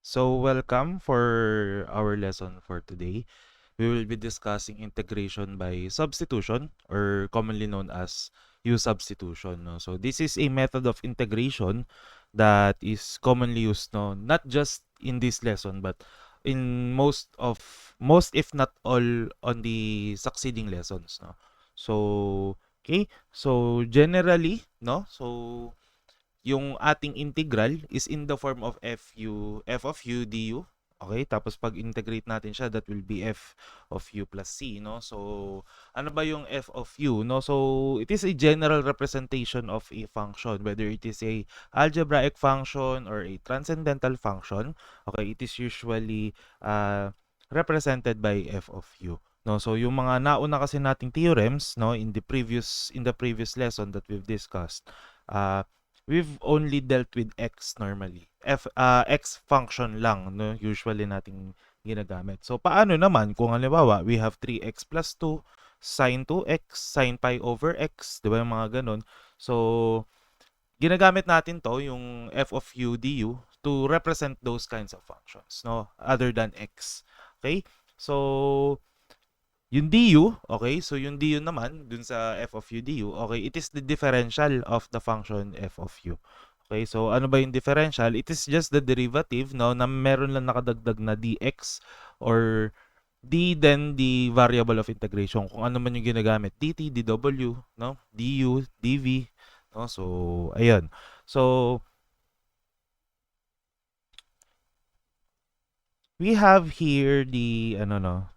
So, welcome for our lesson for today. We will be discussing integration by substitution, or commonly known as U-Substitution. No? So, this is a method of integration that is commonly used, no? Not just in this lesson, but in most if not all on the succeeding lessons. No? So, okay. So, generally, no? So, yung ating integral is in the form of f of u du. Okay, tapos pag integrate natin siya, that will be f of u plus c, no? So, ano ba yung f of u, no? So, it is a general representation of a function, whether it is a algebraic function or a transcendental function. Okay, it is usually represented by f of u. No, so yung mga nauna kasi nating theorems, no, in the previous lesson that we've discussed, we've only dealt with x normally. X function lang, no, usually nating ginagamit. So, paano naman kung halimbawa, we have 3x plus 2, sine 2x, sine pi over x, di ba yung mga ganun? So, ginagamit natin to, yung f of u du, to represent those kinds of functions, no, other than x. Okay? So, yung du, okay, so yung du naman, dun sa f of u du, okay, it is the differential of the function f of u. Okay, so ano ba yung differential? It is just the derivative, no, na meron lang nakadagdag na dx or d then the variable of integration. Kung ano man yung ginagamit, dt, dw, no, du, dv, no, so, ayun. So, we have here the,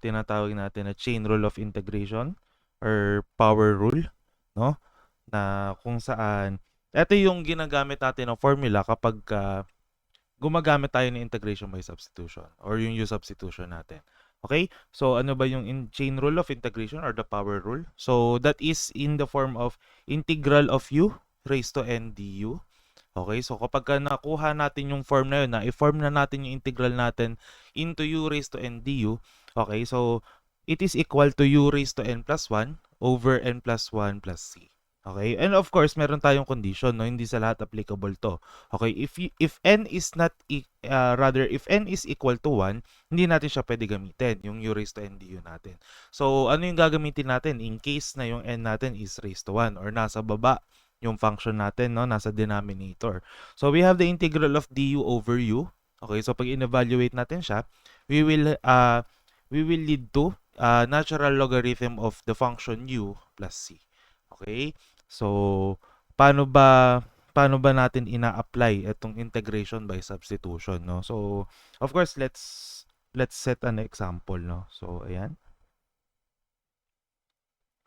tinatawag natin na chain rule of integration or power rule, no? Na kung saan, ito yung ginagamit natin ng formula kapag gumagamit tayo ng integration by substitution or yung U-substitution natin. Okay? So, ano ba yung chain rule of integration or the power rule? So, that is in the form of integral of u raised to n du. Okay, so kapag nakuha natin yung form na yun, na i-form na natin yung integral natin into u raised to n du, okay, so it is equal to u raised to n plus 1 over n plus 1 plus c. Okay, and of course, meron tayong condition, no? Hindi sa lahat applicable to. Okay, if n is not, if n is equal to 1, hindi natin siya pwede gamitin, yung u raised to n du natin. So, ano yung gagamitin natin in case na yung n natin is raised to 1 or nasa baba yung function natin, no, nasa denominator. So, we have the integral of du over u. Okay, so pag in-evaluate natin siya, we will lead to natural logarithm of the function u plus c. Okay? So, paano ba natin ina-apply itong integration by substitution, no? So, of course, let's set an example, no? So, ayan.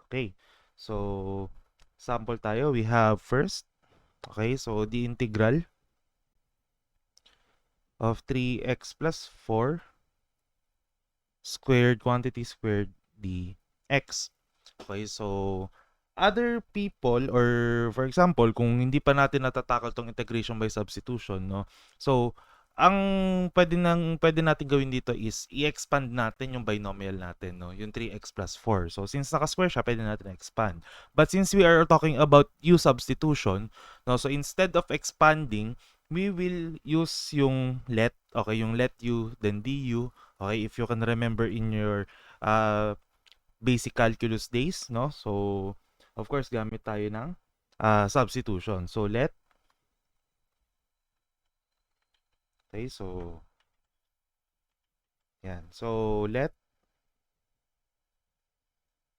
Okay. So, sample tayo. We have first, okay, so the integral of 3x plus 4 squared quantity squared dx. Okay, so other people, or for example, kung hindi pa natin natatakal tong integration by substitution, no? So, ang pwede natin gawin dito is i-expand natin yung binomial natin, no? Yung 3x plus 4. So, since naka-square siya, pwede natin expand. But since we are talking about U-substitution, no? So, instead of expanding, we will use yung let, okay, yung let u, then du. Okay, if you can remember in your basic calculus days, no? So, of course, gamit tayo ng substitution. So, let, okay, so, yan. So, let,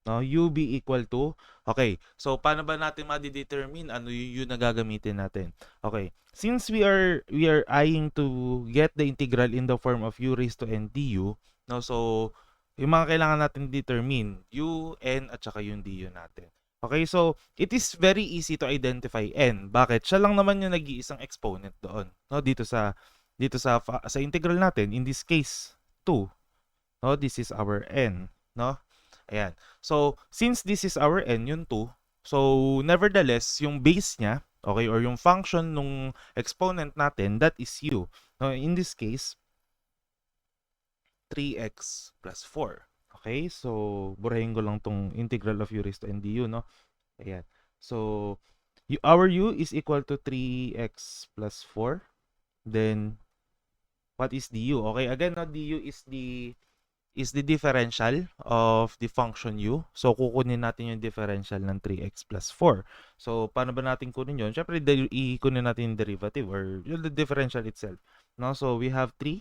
no, u be equal to, okay, so, paano ba natin ma-determine ano yung na gagamitin natin? Okay, since we are eyeing to get the integral in the form of u raised to n du, no, so, yung mga kailangan natin determine, u, n, at saka yung du natin. Okay, so it is very easy to identify n. Bakit? Siya lang naman yung nag-iisang exponent doon, no? Dito sa integral natin, in this case 2. No, this is our n, no? Ayan. So, since this is our n, yung 2, so nevertheless, yung base niya, okay, or yung function nung exponent natin, that is u. No, in this case, 3x plus 4. Okay, so burahin ko lang tong integral of u raised to n du, no? Ayan. So, our u is equal to 3x plus 4. Then, what is du? Okay, again, no, du is the differential of the function u. So, kukunin natin yung differential ng 3x plus 4. So, paano ba natin kunin yun? Siyempre, kunin natin yung derivative or yung the differential itself. No? So, we have 3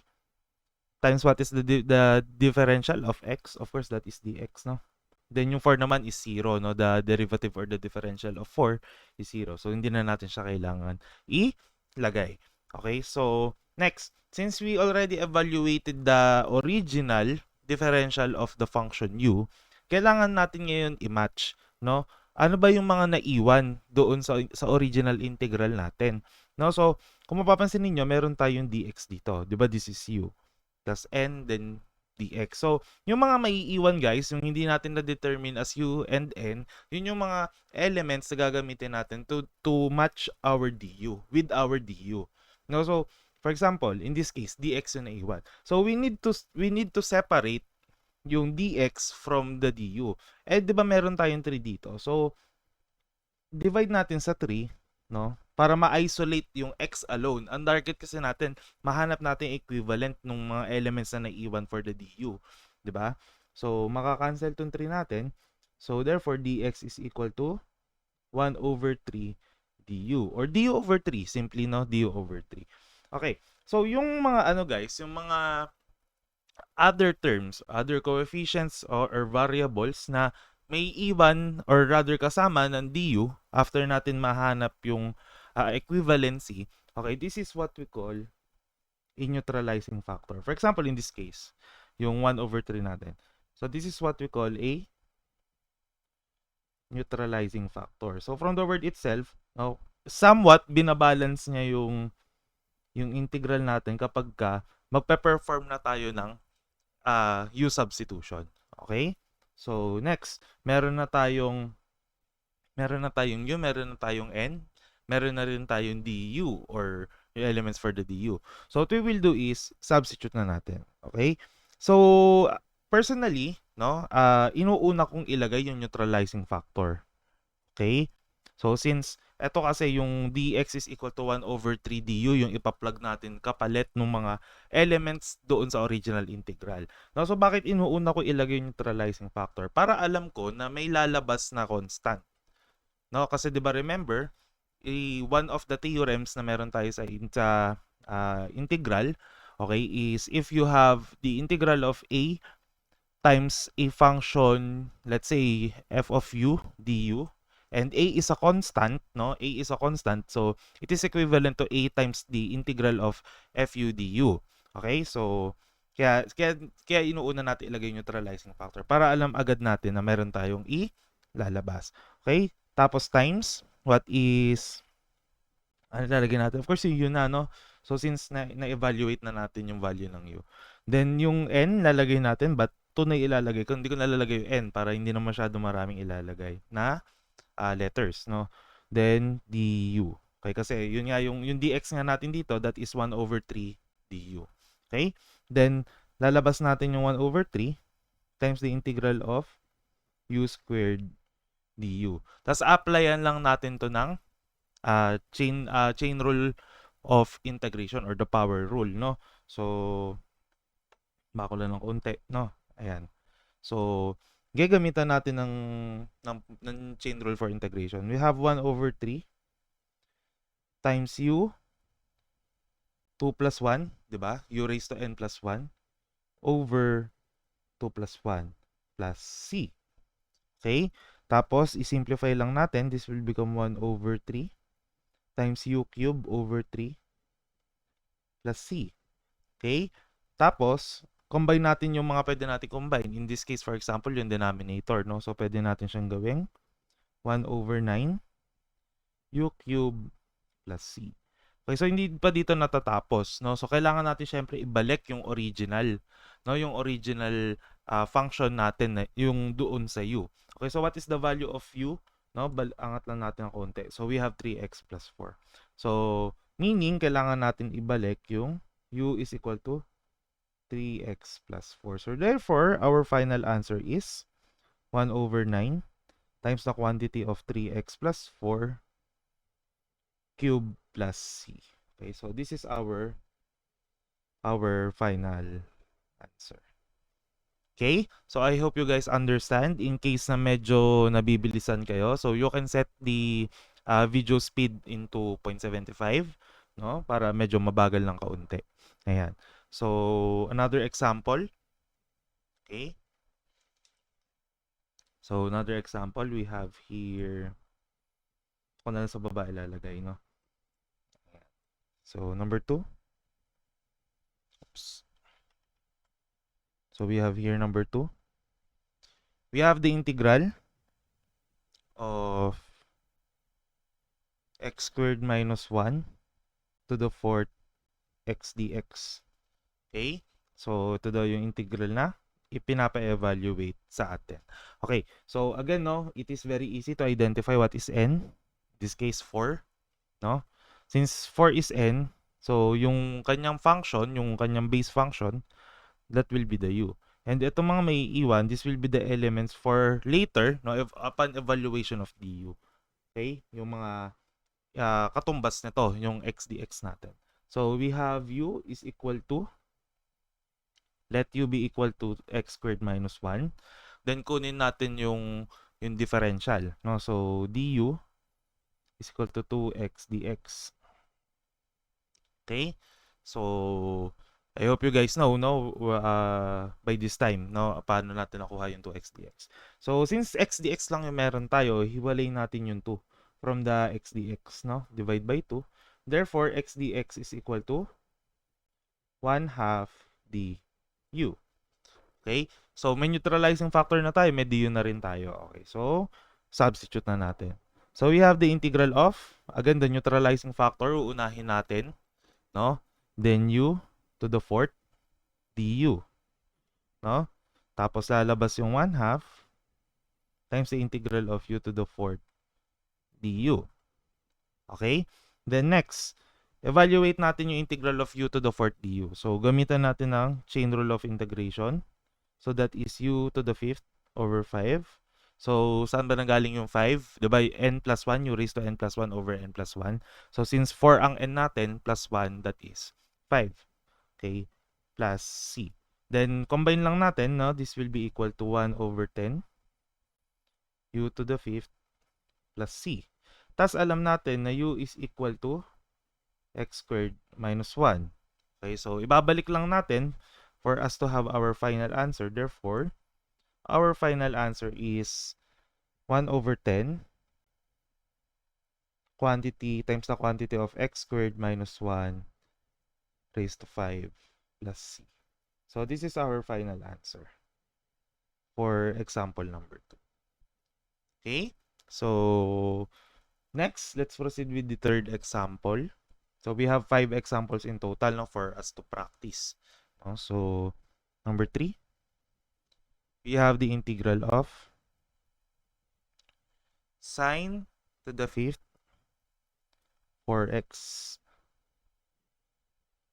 times what is the differential of x? Of course, that is dx, no? Then, yung 4 naman is 0, no? The derivative or the differential of 4 is 0. So, hindi na natin siya kailangan ilagay. Okay? So, next, since we already evaluated the original differential of the function u, kailangan natin ngayon i-match, no? Ano ba yung mga naiwan doon sa original integral natin? No? So, kung mapapansin niyo, meron tayong dx dito. 'Di ba? This is u plus n, then dx. So, yung mga maiiwan guys, yung hindi natin na-determine as u and n, yun yung mga elements na gagamitin natin to match our du with our du. No? So, for example, in this case, dx yung naiwan. So, we need to separate yung dx from the du. Eh, di ba meron tayong 3 dito? So, divide natin sa 3, no? Para ma-isolate yung x alone. Ang target kasi natin, mahanap natin equivalent ng mga elements na naiwan for the du. Di ba? So, makakancel itong 3 natin. So, therefore, dx is equal to 1 over 3 du. Or du over 3. Simply, no? Du over 3. Okay. So, yung mga ano guys, yung mga other terms, other coefficients or variables na may iwan or rather kasama ng du after natin mahanap yung equivalency. Okay, this is what we call a neutralizing factor. For example, in this case, yung 1 over 3 natin. So, this is what we call a neutralizing factor. So, from the word itself, somewhat binabalance niya yung integral natin kapag magpe-perform na tayo ng U-substitution. Okay? So, next, meron na tayong U, meron na tayong n, meron na rin tayong du or yung elements for the du. So, what we will do is substitute na natin. Okay? So, personally, no, inuuna kong ilagay yung neutralizing factor. Okay? So, since eto kasi yung dx is equal to 1 over 3 du, yung ipa-plug natin kapalit ng mga elements doon sa original integral. No, so, bakit inuuna ko ilagay yung neutralizing factor? Para alam ko na may lalabas na constant. No, kasi 'di ba remember, one of the theorems na meron tayo sa integral, okay, is if you have the integral of a times a function, let's say f of u du, and a is a constant, no? A is a constant, so it is equivalent to a times the integral of fu du. Okay? So, kaya inuuna natin ilagay yung neutralizing factor para alam agad natin na meron tayong ilalabas. Okay? Tapos times, what is, ano lalagay natin? Of course, yung na, no? So, since na-evaluate na natin yung value ng u. Then, yung n, lalagay natin, but 2 na ilalagay ko. Hindi ko nalalagay yung n para hindi na masyado maraming ilalagay na letters, no? Then, du. Okay, kasi yun nga, yung dx nga natin dito, that is 1 over 3 du. Okay? Then, lalabas natin yung 1 over 3 times the integral of u squared du. Tapos, applyan lang natin to ng chain rule of integration or the power rule, no? So, bako lang ng konti, no? Ayan. So, gagamitan natin ng chain rule for integration. We have 1 over 3 times u 2 plus 1, di ba? U raised to n plus 1 over 2 plus 1 plus c. Okay? Tapos, i-simplify lang natin. This will become 1 over 3 times u cube over 3 plus c. Okay? Tapos, combine natin yung mga pwede natin combine. In this case, for example, yung denominator, no? So, pwede natin siyang gawing 1 over 9 u cube plus c. Okay, so hindi pa dito natatapos, no? So, kailangan natin syempre ibalik yung original, no? Yung original function natin, yung doon sa u. Okay, so what is the value of u? No? Angat lang natin ng konti. So, we have 3x plus 4. So, meaning, kailangan natin ibalik yung u is equal to 3x plus 4. So, therefore, our final answer is 1 over 9 times the quantity of 3x plus 4 cube plus c. Okay, so this is our our final answer. Okay? So I hope you guys understand. In case na medyo nabibilisan kayo, so you can set the video speed into 0.75, no? Para medyo mabagal lang kaunti. Ayan. So another example. Okay? So another example we have here. Ako na lang sa baba ilalagay, no? Ayan. So number 2. Oops. So we have here number 2. We have the integral of x squared minus 1 to the 4th x dx. Okay? So, ito daw yung integral na ipinapa-evaluate sa atin. Okay. So, again, no, it is very easy to identify what is n. In this case, 4. No? Since 4 is n, so yung kanyang function, yung kanyang base function, that will be the u. And itong mga may iwan, this will be the elements for later, no, upon evaluation of du. Okay? Yung mga katumbas nito, yung x dx natin. So, we have u is equal to, let u be equal to x squared minus 1. Then, kunin natin yung differential. No? So, du is equal to 2x dx. Okay? So, I hope you guys know, no, by this time, no, paano natin nakuha yung 2x dx. So, since x dx lang yung meron tayo, hiwalayin natin yung 2 from the x dx, no? Divide by 2. Therefore, x dx is equal to 1/2 du. Okay? So, may neutralizing factor na tayo, may du na rin tayo. Okay, so, substitute na natin. So, we have the integral of, again, the neutralizing factor, uunahin natin, no? Then, u to the 4th du. No? Tapos, lalabas yung 1/2 times the integral of u to the 4th du. Okay? Then, next, evaluate natin yung integral of u to the 4th du. So, gamitan natin ng chain rule of integration. So, that is u to the 5th over 5. So, saan ba nanggaling yung 5? Diba, n plus 1, u raised to n plus 1 over n plus 1. So, since 4 ang n natin, plus 1, that is 5. Okay? Plus c. Then, combine lang natin, no? This will be equal to 1 over 10 u to the 5th plus c. Tas alam natin na u is equal to x squared minus 1. Okay, so ibabalik lang natin for us to have our final answer. Therefore, our final answer is 1 over 10 quantity times the quantity of x squared minus 1 raised to 5 plus c. So this is our final answer for example number 2. Okay, so next, let's proceed with the third example. So we have 5 examples in total, no, for us to practice. No? So number 3, we have the integral of sine to the 5th 4x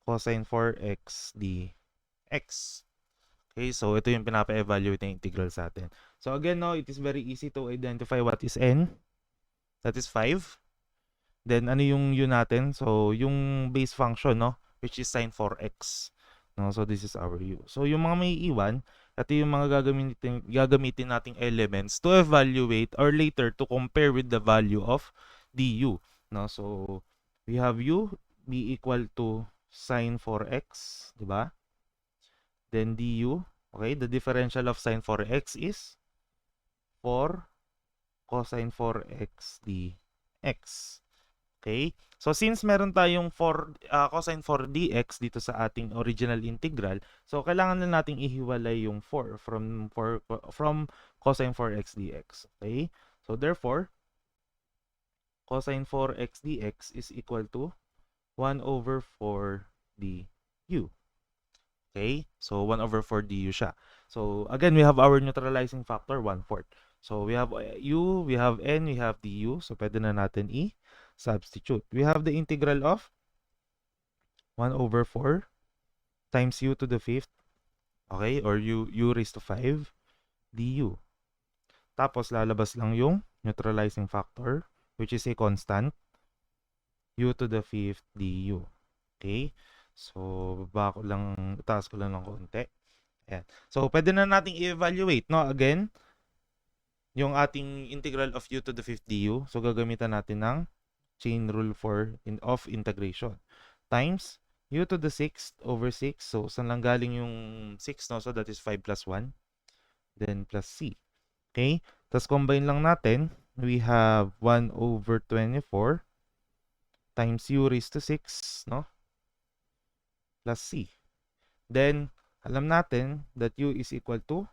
cosine 4x dx. Okay, so ito yung pinapa-evaluate na integral sa atin. So again, no, it is very easy to identify what is n. That is 5. Then, ano yung u natin? So, yung base function, no? Which is sine 4x. No? So, this is our u. So, yung mga may iwan, ito yung mga gagamitin nating elements to evaluate or later to compare with the value of du. No? So, we have u be equal to sine 4x. Diba? Then, du. Okay, the differential of sine 4x is 4 cosine 4x dx. Okay? So, since meron tayong cosine 4 dx dito sa ating original integral, so, kailangan na nating ihiwalay yung 4 from cosine 4x dx. Okay? So, therefore, cosine 4x dx is equal to 1 over 4 du. Okay? So, 1 over 4 du siya. So, again, we have our neutralizing factor, 1/4. So, we have u, we have n, we have du. So, pwede na natin substitute. We have the integral of 1 over 4 times u to the 5th, okay, or u raised to 5 du. Tapos, lalabas lang yung neutralizing factor, which is a constant, u to the 5th du. Okay? So, itaas ko lang ng konti. Ayan. So, pwede na nating i-evaluate, no? Again, yung ating integral of u to the 5th du. So, gagamitan natin ng chain rule of integration. Times u to the 6th over 6. So, saan lang galing yung 6, no? So, that is 5 plus 1. Then, plus c. Okay? Tapos, combine lang natin. We have 1 over 24 times u raised to 6, no? Plus c. Then, alam natin that u is equal to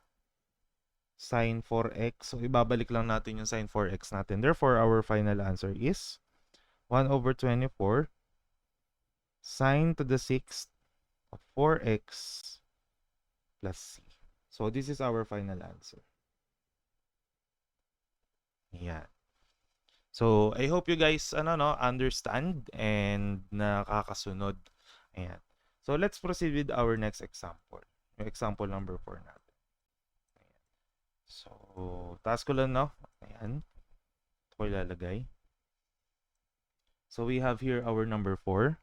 sine 4x. So, ibabalik lang natin yung sine 4x natin. Therefore, our final answer is 1 over 24 sine to the 6th of 4x plus c. So, this is our final answer. Yan. So, I hope you guys understand and nakakasunod. Ayan. So, let's proceed with our next example. Yung example number 4 natin. Ayan. So, taas ko lang, no? Ayan. Ito ko ilalagay. So, we have here our number 4.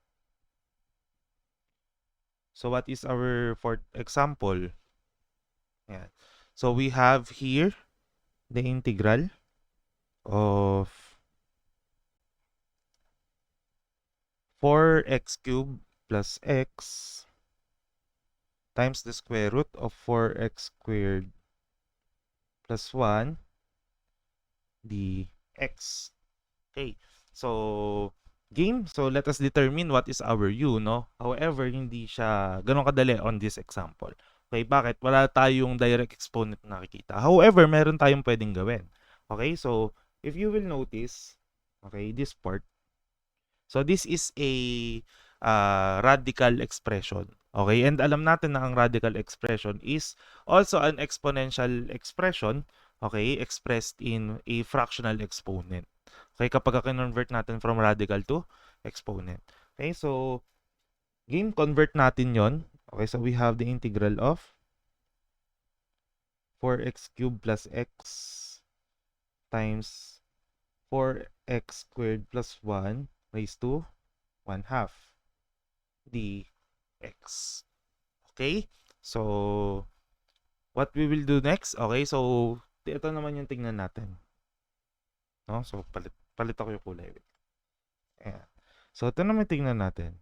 So, what is our fourth example? Ayan. So, we have here the integral of 4x cubed plus x times the square root of 4x squared plus 1 dx. Okay. So, game. So, let us determine what is our u, no? However, hindi siya ganun kadali on this example. Okay, bakit? Wala tayong direct exponent na nakikita. However, meron tayong pwedeng gawin. Okay, so, if you will notice, okay, this part, so this is a radical expression. Okay, and alam natin na ang radical expression is also an exponential expression, okay, expressed in a fractional exponent. Okay, kapag convert natin from radical to exponent. Okay, so game, convert natin yon. Okay, so we have the integral of 4x cubed plus x times 4x squared plus 1 raised to 1 half dx. Okay? So, what we will do next? Okay, so, ito naman yung tingnan natin. No? So, palit ako yung kulay. Ayan. So, ito naman tingnan natin.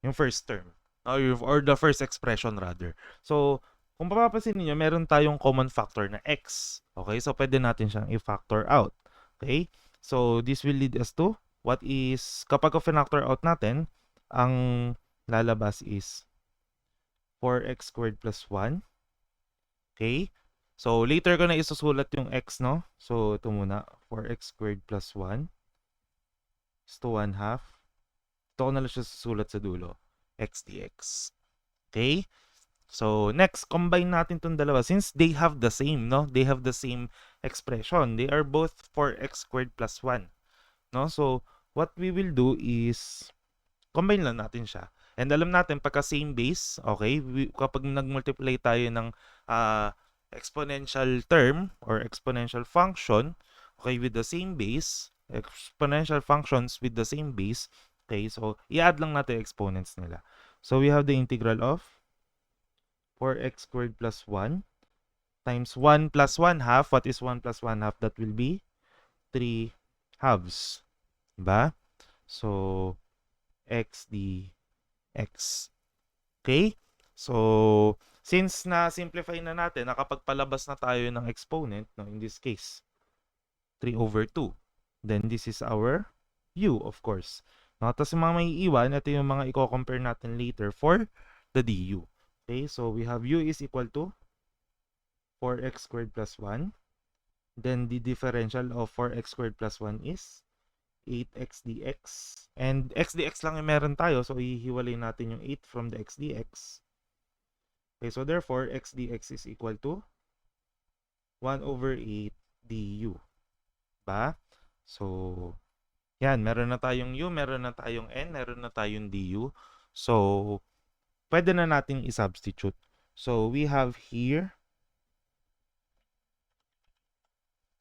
Yung first term. Or the first expression rather. So, kung papapansin niyo, meron tayong common factor na x. Okay? So, pwede natin siyang i-factor out. Okay? So, this will lead us to what is, kapag factor out natin, ang lalabas is 4x squared plus 1. Okay? So, later ko na isusulat yung x, no? So, ito muna. 4x squared plus 1 is to 1 half. Ito ko na lang siya susulat sa dulo. X dx. Okay? So, next, combine natin itong dalawa. Since they have the same, no? They have the same expression. They are both 4x squared plus 1. No? So, what we will do is, combine lang natin siya. And alam natin, pagka same base, okay, kapag nag-multiply tayo ng exponential term or exponential function, okay, with the same base, exponential functions with the same base, okay, so i-add lang natin exponents nila. So, we have the integral of 4x squared plus 1 times 1 plus 1 half. What is 1 plus 1 half? That will be 3 halves. Diba? So, x dx. Okay? So, since na-simplify na natin, nakapagpalabas na tayo ng exponent, no, in this case, 3 over 2. Then, this is our u, of course. No, tapos yung mga may iwan, ito yung mga i-compare natin later for the du. Okay, so we have u is equal to 4x squared plus 1. Then, the differential of 4x squared plus 1 is 8x dx. And x dx lang yung meron tayo. So, ihiwalay natin yung 8 from the x dx. Okay, so therefore, x dx is equal to 1 over 8 du. Ba? So, yan. Meron na tayong u, meron na tayong n, meron na tayong du. So, pwede na natin i-substitute. So, we have here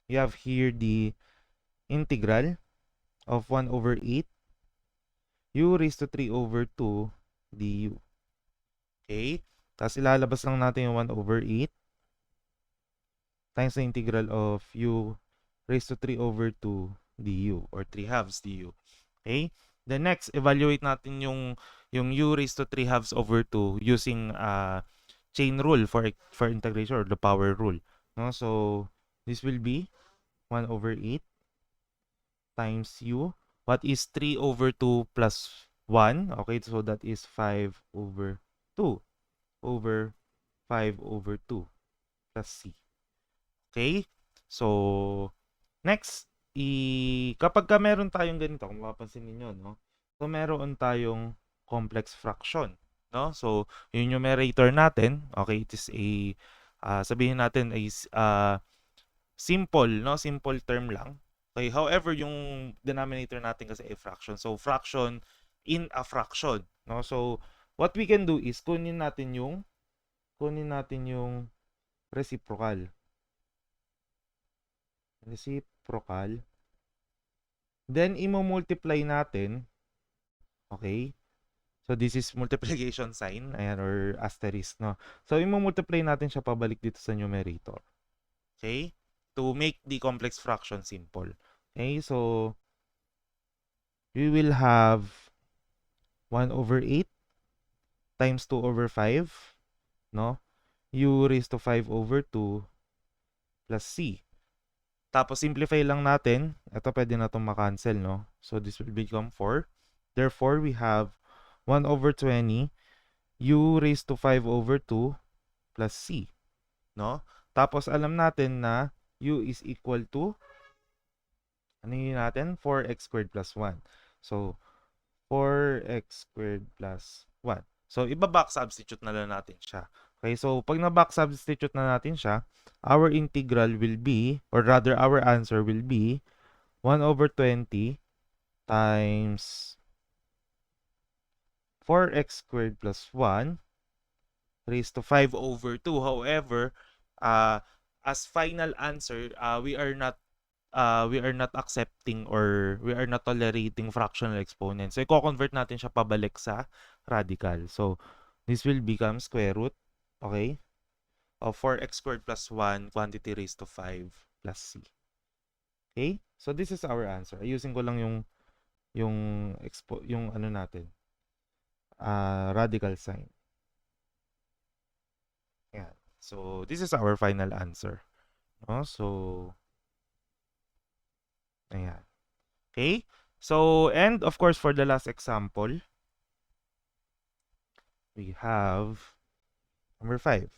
the integral of 1 over 8 u raised to 3 over 2 du. Okay? Tapos ilalabas lang natin yung 1 over 8 times the integral of u raised to 3 over 2 du or 3 halves du. Okay? Then next, evaluate natin yung u raised to 3 halves over 2 using chain rule for integration or the power rule. No? So, this will be 1 over 8 times u. What is 3 over 2 plus 1? Okay, so that is 5 over 2 over 5 over 2 plus c. Okay? So, next, kapag ka meron tayong ganito, kung mapapansin niyo, no? So, meron tayong complex fraction, no? So, yung numerator natin, okay, it is a, sabihin natin is simple, no? Simple term lang. Okay, however, yung denominator natin kasi ay fraction. So, fraction in a fraction, no? So, what we can do is kunin natin yung reciprocal. Then, imo-multiply natin. Okay? So, this is multiplication sign. Ayan, or asterisk, no? So, imo-multiply natin siya pabalik dito sa numerator. Okay? To make the complex fraction simple. Okay? So, we will have 1 over 8 times 2 over 5, no? U raised to 5 over 2 plus c. Tapos, simplify lang natin. Ito, pwede na itong makancel, no? So, this will become 4. Therefore, we have 1 over 20 u raised to 5 over 2 plus c, no? Tapos, alam natin na u is equal to, ano yun natin? 4x squared plus 1. So, 4x squared plus 1. So, iba-back substitute na lang natin siya. Okay, so pag na-back substitute na natin siya, our integral will be, or rather our answer will be 1 over 20 times 4x squared plus 1 raised to 5 over 2. However, as final answer, we are not accepting or we are not tolerating fractional exponents. So, i-convert natin siya pabalik sa radical. So, this will become square root, okay, of 4x squared plus 1 quantity raised to 5 plus c. Okay? So, this is our answer. Ayusin ko lang yung ano natin, radical sign. Ayan. So, this is our final answer. No? So, ayan. Okay? So, and of course, for the last example, we have number 5.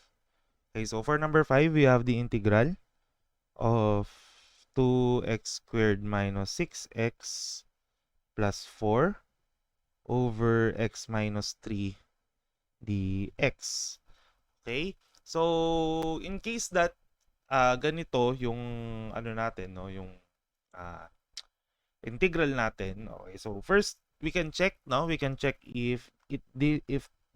Okay, so for number 5, we have the integral of 2x squared minus 6x plus 4 over x minus 3 dx. Okay? So, in case that ganito yung ano natin, no, yung integral natin. Okay, so first we can check, no? We can check if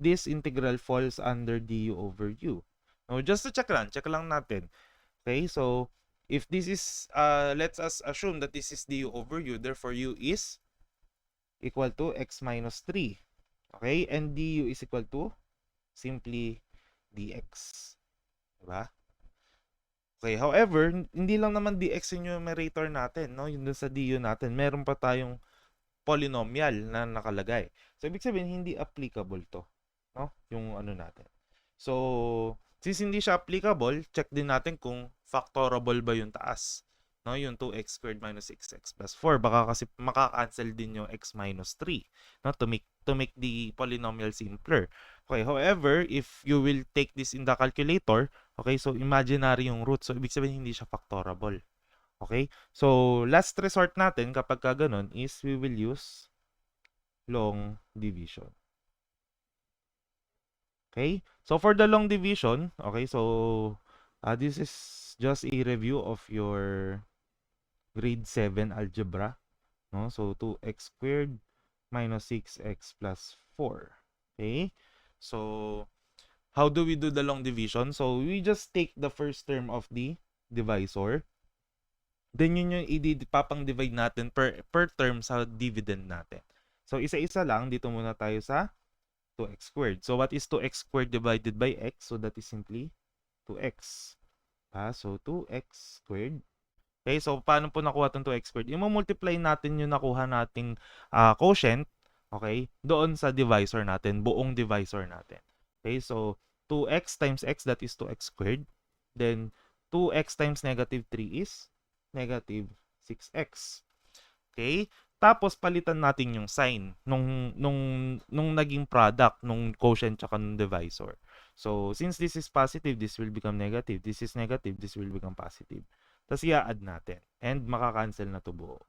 this integral falls under du over u. No, just to check lang natin. Okay, so if this is let's assume that this is du over u, therefore u is equal to x minus 3. Okay, and du is equal to simply dx. Diba? Okay, however, hindi lang naman dx yung numerator natin, no? Yung dun sa du natin, meron pa tayong polynomial na nakalagay. So, ibig sabihin, hindi applicable to, no? Yung ano natin. So, since hindi siya applicable, check din natin kung factorable ba yung taas. No? Yung 2x squared minus 6x plus 4. Baka kasi makakancel din yung x minus 3, no? To make the polynomial simpler. Okay, however, if you will take this in the calculator, okay, so imaginary yung root. So, ibig sabihin, hindi siya factorable. Okay? So, last resort natin kapag ka ganun is we will use long division. Okay? So, for the long division, okay, so this is just a review of your grade 7 algebra. No? So, 2x squared minus 6x plus 4. Okay? So, how do we do the long division? So, we just take the first term of the divisor. Then, yun yung ipapang-divide natin per term sa dividend natin. So, isa-isa lang. Dito muna tayo sa 2x squared. So what is 2x squared divided by x? So that is simply 2x. So 2x squared. Okay, so paano po nakuha itong 2x squared? I-multiply natin yung nakuha nating quotient, okay, doon sa divisor natin, buong divisor natin. Okay, so 2x times x, that is 2x squared. Then 2x times negative 3 is negative 6x. Okay? Tapos palitan natin yung sign nung naging product nung quotient tsaka nung divisor. So since this is positive, this will become negative. This is negative, this will become positive. Tapos i-add natin. And makakancel na to buo.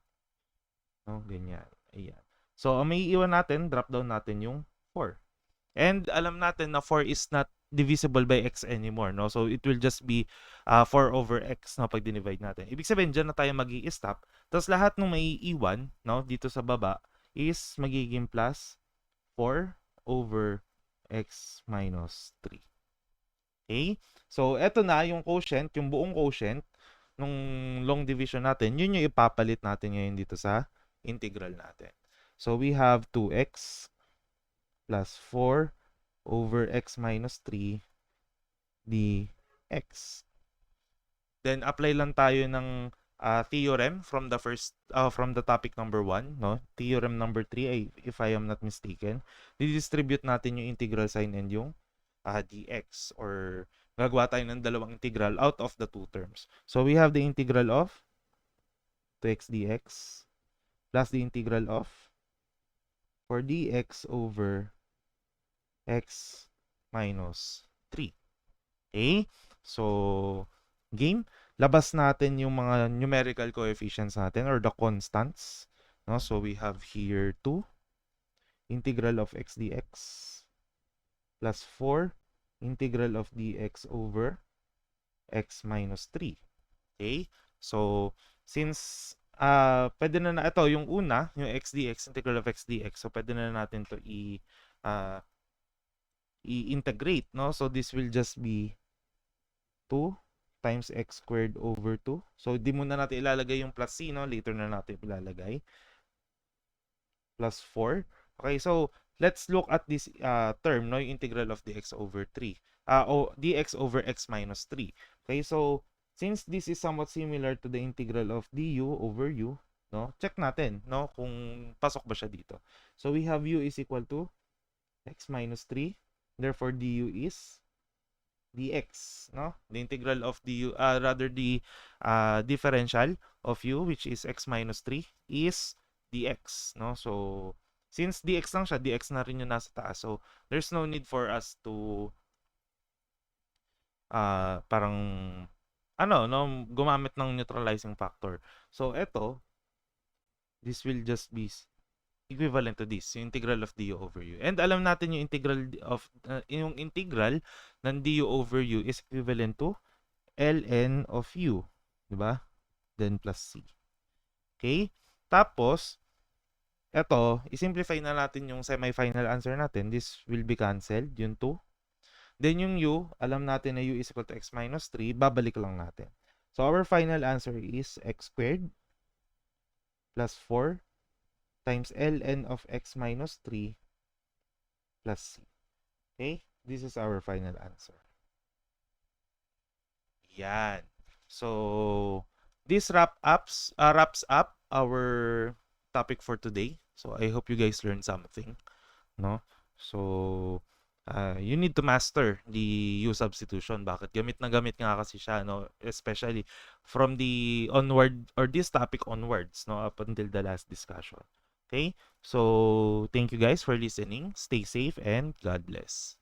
No, ganyan. Ayan. So ang may iiwan natin, drop down natin yung 4. And alam natin na 4 is not divisible by x anymore, no? So it will just be 4 over x na pag dinivide natin. Ibig sabihin, dyan na tayo mag-i-stop. Tapos lahat ng may iiwan, no, dito sa baba, is magiging plus 4 over x minus 3. Okay? So eto na yung quotient, yung buong quotient nung long division natin, yun yung ipapalit natin ngayon dito sa integral natin. So we have 2x plus 4 over x minus 3 dx. Then apply lang tayo ng theorem from the from the topic number 1, no? Theorem number 3, if I am not mistaken. Didistribute natin yung integral sign and yung dx, or gagawa tayo ng dalawang integral out of the two terms. So we have the integral of 2x dx plus the integral of 4 dx over x minus 3. Okay? So, game. Labas natin yung mga numerical coefficients natin or the constants. No? So, we have here 2 integral of x dx plus 4 integral of dx over x minus 3. Okay? So, since pwede na ito, yung una, yung x dx, integral of x dx, so pwede na natin to i-integrate, no? So this will just be 2 times x squared over 2. So di muna natin ilalagay yung plus c, no? Later na natin ilalagay. Plus 4. Okay, so let's look at this term, no? Yung integral of dx over 3. Dx over x minus 3. Okay, so since this is somewhat similar to the integral of du over u, no? Check natin, no? Kung pasok ba siya dito. So we have u is equal to x minus 3. Therefore, du is dx, no? The integral of du, rather the differential of u, which is x minus 3, is dx, no? So, since dx lang siya, dx na rin yung nasa taas. So, there's no need for us to parang no, gumamit ng neutralizing factor. So, eto, this will just be equivalent to this, yung integral of du over u. And alam natin yung integral of yung integral ng du over u is equivalent to ln of u, di ba? Then plus c. Okay? Tapos eto, i-simplify na natin yung semi-final answer natin. This will be cancelled, yung 2. Then yung u, alam natin na u is equal to x minus 3, babalik lang natin. So our final answer is x squared plus 4 times ln of x minus 3 plus c. Okay? This is our final answer. Yan. So, this wraps up our topic for today. So, I hope you guys learned something. No? So, you need to master the U-Substitution. Bakit? Gamit na gamit nga kasi siya, no? Especially from the onward, or this topic onwards, no? Up until the last discussion. Okay, so thank you guys for listening. Stay safe and God bless.